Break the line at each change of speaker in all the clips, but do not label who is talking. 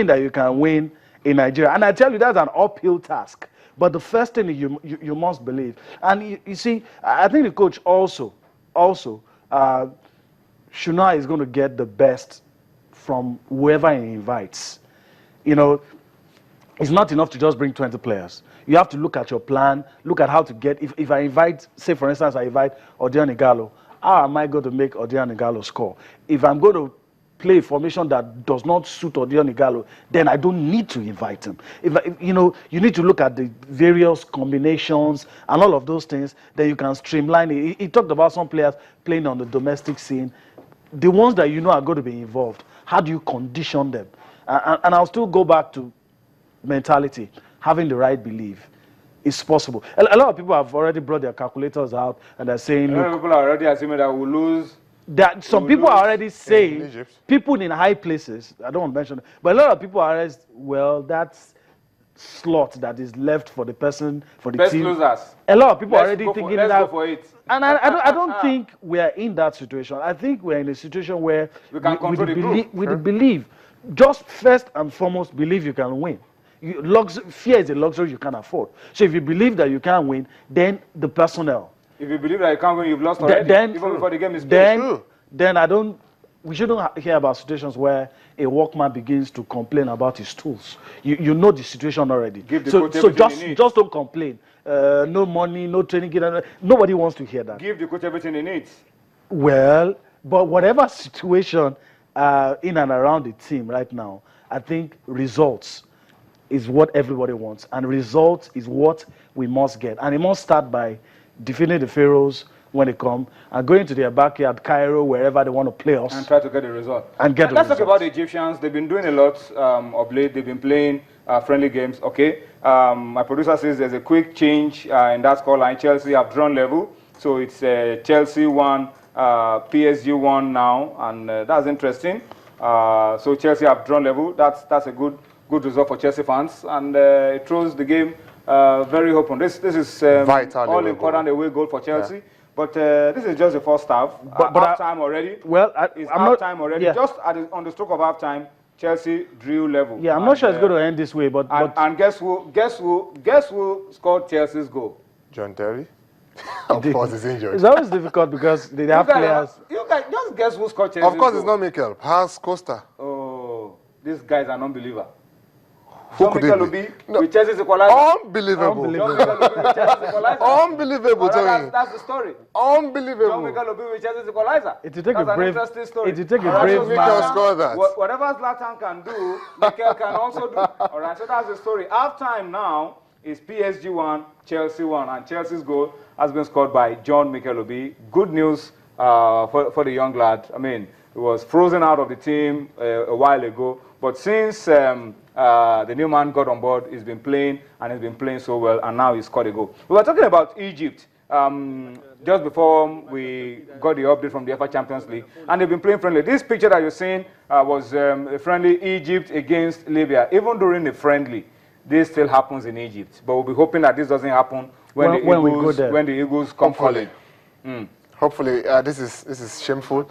that you can win in Nigeria. And I tell you, that's an uphill task. But the first thing you must believe. And you see, I think the coach also, Shuna is going to get the best from whoever he invites. You know, it's not enough to just bring 20 players. You have to look at your plan, look at how to get, if I invite, say for instance, I invite Odion Igalo, how am I going to make Odion Igalo score? If I'm going to play a formation that does not suit Odion Igalo, then I don't need to invite him. If you know, you need to look at the various combinations and all of those things, then you can streamline it. He talked about some players playing on the domestic scene. The ones that you know are going to be involved, how do you condition them? And I'll still go back to mentality, having the right belief. It's possible. A lot of people have already brought their calculators out and they're saying, look,
people are already assuming that we'll lose.
That some people are already saying, people in high places, I don't want to mention it, but a lot of people are already, well, that's slot that is left for the person, for the
best
team.
Losers.
A lot of people are already thinking
let's
that.
Go for it.
And I don't think we're in that situation. I think we're in a situation where
we can control the group.
With belief, just first and foremost, believe you can win. Fear is a luxury you can't afford. So if you believe that you can win, then the personnel.
If you believe that you can't win, you've lost already. Even before the game is played.
Then we shouldn't hear about situations where a workman begins to complain about his tools. You know the situation already. So just don't complain. No money, no training. Nobody wants to hear that.
Give the coach everything he needs.
Well, but whatever situation in and around the team right now, I think results is what everybody wants, and results is what we must get. And it must start by defeating the Pharaohs when they come and going to their backyard, Cairo, wherever they want to play us.
And try to get a result.
Let's
talk about the Egyptians. They've been doing a lot of late. They've been playing friendly games. Okay. My producer says there's a quick change in that scoreline. Chelsea have drawn level. So it's Chelsea 1, PSG 1 now. And that's interesting. So Chelsea have drawn level. That's a good result for Chelsea fans. And it throws the game very open. This is all important away goal for Chelsea. Yeah. But this is just the first half. Half time already.
Well,
it's half time already. Yeah. Just on the stroke of half time, Chelsea drew level.
Yeah, I'm not sure it's going to end this way. But
guess who scored Chelsea's goal?
John Terry. Of course, he's injured.
It's always difficult because they have players.
You guys just guess who scored Chelsea's goal.
Of course, it's not Mikel. Hans Costa.
Oh, this guy is an unbeliever.
Who could it be?
With Chelsea's equalizer.
Unbelievable. Unbelievable.
That's the story.
Unbelievable.
John Mikel Obi with Chelsea's equalizer.
It will take a brave.
Interesting story.
It will take a brave man.
Score that.
Whatever Zlatan can do, Mikel can also do. All right, so that's the story. Half time now is PSG 1, Chelsea 1, and Chelsea's goal has been scored by John Mikel Obi. Good news for the young lad. I mean, he was frozen out of the team a while ago, but since the new man got on board, he's been playing, and he's been playing so well, and now he's scored a goal. We were talking about Egypt just before we got the update from the UEFA Champions League, and they've been playing friendly. This picture that you're seeing was a friendly Egypt against Libya. Even during the friendly, this still happens in Egypt, but we'll be hoping that this doesn't happen when the Eagles come calling.
Hopefully, this is shameful,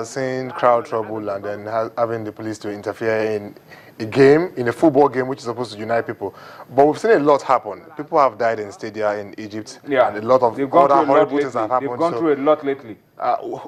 seeing crowd trouble and then having the police to interfere in a game, in a football game, which is supposed to unite people. But we've seen a lot happen. People have died in stadia in Egypt, and a lot of other horrible things have happened.
They've gone through a lot lately.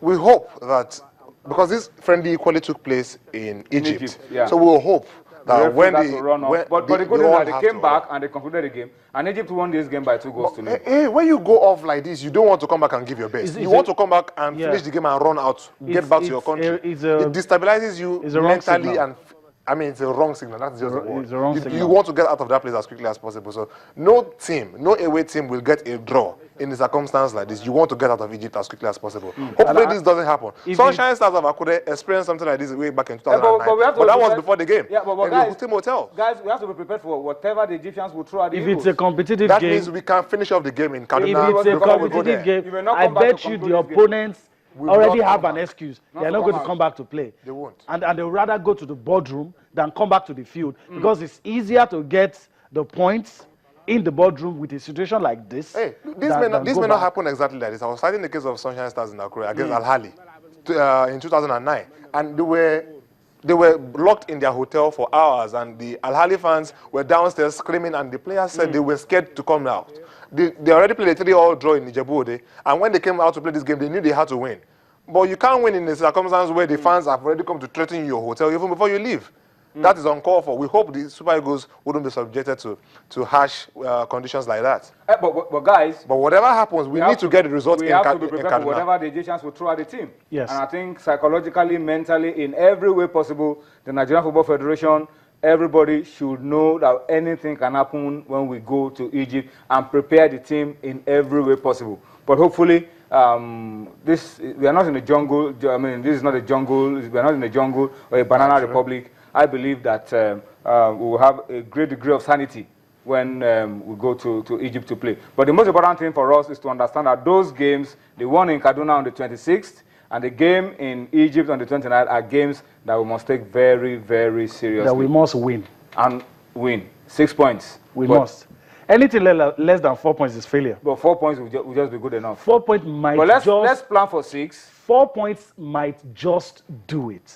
We hope that, because this friendly equally took place in Egypt, so we'll hope that
when the good news is that they came back and they concluded the game, and Egypt won this game by 2 goals to nil.
Hey, when you go off like this, you don't want to come back and give your best. You want to come back and finish the game and run out, get back to your country. It destabilizes you mentally, and I mean, it's a wrong signal. That's just the word. You want to get out of that place as quickly as possible. So no away team will get a draw in a circumstance like this. You want to get out of Egypt as quickly as possible. Hopefully this doesn't happen. Sunshine Stars of Akure experienced something like this way back in 2009. But that was before the game.
Yeah, but
in
guys,
the hotel.
Guys, we have to be prepared for whatever the Egyptians will throw at the
Eagles. If it's a competitive
game, that
means
means we can finish off the game in Kaduna.
If it's a competitive game, I bet you the opponents already have an excuse. They're not going to come back to play.
They won't.
And they'll rather go to the boardroom than come back to the field because it's easier to get the points in the boardroom with a situation like this.
Hey, this may not happen exactly like this. I was citing the case of Sunshine Stars in Akure against Al Ahly in 2009, and they were They were locked in their hotel for hours, and the Al Ahly fans were downstairs screaming, and the players said they were scared to come out. They already played a 3-all draw in Ijebu, and when they came out to play this game, they knew they had to win. But you can't win in a circumstance where the fans have already come to threaten your hotel even before you leave. That is uncalled for. We hope the Super Eagles wouldn't be subjected to harsh conditions like that.
But guys...
But whatever happens, we need to get the result in Kaduna. We have to be prepared
for whatever the Egyptians will throw at the team.
Yes.
And I think psychologically, mentally, in every way possible, the Nigerian Football Federation, everybody should know that anything can happen when we go to Egypt, and prepare the team in every way possible. But hopefully, we are not in a jungle. I mean, this is not a jungle. We are not in a jungle or a banana republic. I believe that we will have a great degree of sanity when we go to Egypt to play. But the most important thing for us is to understand that those games, the one in Kaduna on the 26th and the game in Egypt on the 29th, are games that we must take very, very seriously.
That we must win.
And win. 6 points.
We must. Anything less than 4 points is failure.
But 4 points will just be good enough.
4 points might
let's plan for 6.
4 points might just do it.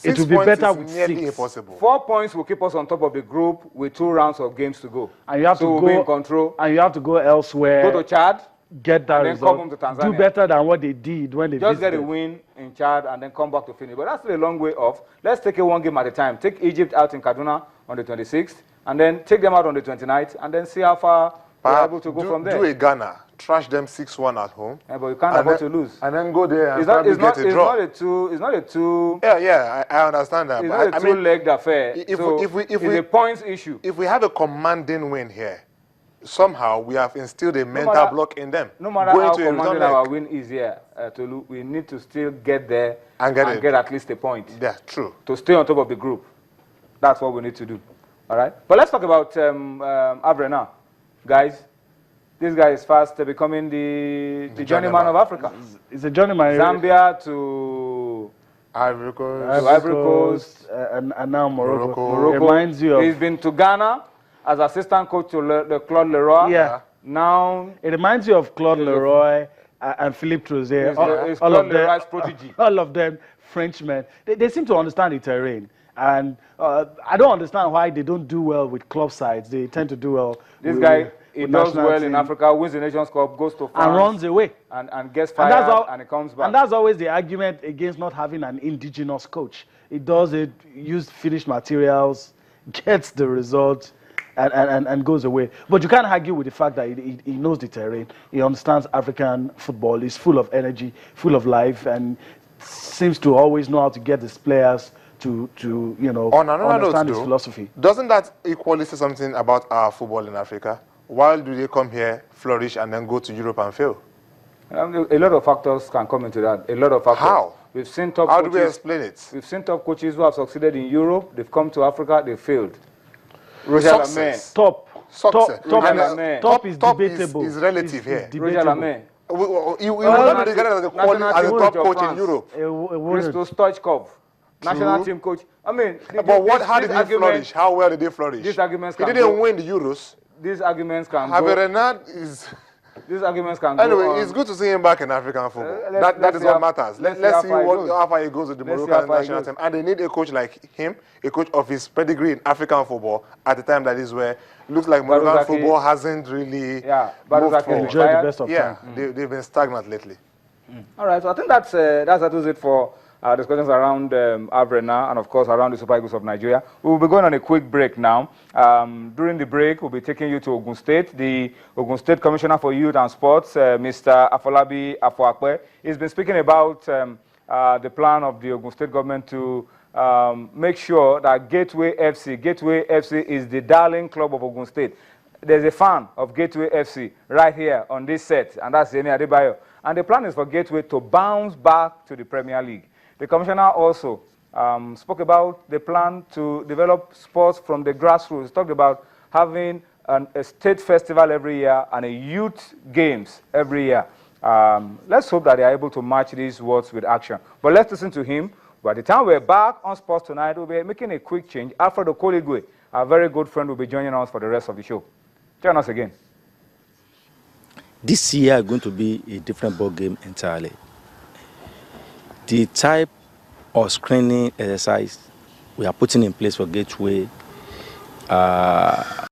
It will be better with 6.
Impossible.
4 points will keep us on top of the group with 2 rounds of games to go.
And you have to
we'll be in control.
And you have to go elsewhere.
Go to Chad.
Get that
and then
result.
come home to Tanzania.
Do better than what they did when they
just visited. Get a win in Chad and then come back to finish. But that's still a long way off. Let's take it one game at a time. Take Egypt out in Kaduna on the 26th, and then take them out on the 29th, and then see how far we're able to go from there.
Do a Ghana. Trash them 6-1 at home.
Yeah, but you can't afford to lose.
And then go there and get a draw.
It's not a two...
Yeah, I understand that.
It's not a two-legged affair. It's a points issue.
If we have a commanding win here, somehow we have instilled a mental block in them.
No matter how commanding our win is here, we need to still get there and get at least a point.
Yeah, true.
To stay on top of the group. That's what we need to do. All right? But let's talk about Avre now. Guys, this guy is fast becoming the journeyman of Africa.
He's a journeyman.
Zambia to
Ivory Coast.
Ivory Coast.
And now Morocco. Reminds you of...
He's been to Ghana as assistant coach to Claude Leroy.
Yeah.
Now...
It reminds you of Claude Leroy and Philippe Troussier. All of them Frenchmen. They seem to understand the terrain. And I don't understand why they don't do well with club sides. They tend to do well.
This guy, he does well in Africa, wins the Nations Cup, goes to France.
And runs away.
And gets fired and he comes back.
And that's always the argument against not having an indigenous coach. He does it, uses finished materials, gets the result, and goes away. But you can't argue with the fact that he knows the terrain. He understands African football. He's full of energy, full of life, and seems to always know how to get his players to understand his philosophy.
Doesn't that equally say something about our football in Africa? Why do they come here, flourish, and then go to Europe and fail?
A lot of factors can come into that. A lot of factors.
How?
We've seen top
How
coaches,
do we explain it?
We've seen top coaches who have succeeded in Europe. They've come to Africa. They failed.
Success.
Top is debatable.
Is relative here.
Roger Lamé.
You will not be regarded as a top coach in Europe.
Christos Stoichkov. National team coach. I mean,
how did he flourish? How well did they flourish?
These arguments
he didn't win the Euros.
These arguments can
These arguments can go on. It's good to see him back in African football. That is what matters. Let's see how far he goes with the Moroccan national team. And they need a coach like him, a coach of his pedigree in African football at the time that is where it looks like Moroccan football hasn't really moved forward.
Enjoy the best of time.
They've been stagnant lately.
All right, so I think that is it for our discussions around Avre now, and of course around the Super Eagles of Nigeria. We will be going on a quick break now. During the break, we'll be taking you to Ogun State. The Ogun State Commissioner for Youth and Sports, Mr. Afolabi Afoakwe, has been speaking about the plan of the Ogun State government to make sure that Gateway FC is the darling club of Ogun State. There's a fan of Gateway FC right here on this set, and that's Yemi Adebayo. And the plan is for Gateway to bounce back to the Premier League. The commissioner also spoke about the plan to develop sports from the grassroots. He talked about having a state festival every year and a youth games every year. Let's hope that they are able to match these words with action. But let's listen to him. By the time we're back on Sports Tonight, we'll be making a quick change. Alfredo Koligwe, our very good friend, will be joining us for the rest of the show. Join us again.
This year is going to be a different ball game entirely. The type of screening exercise we are putting in place for Gateway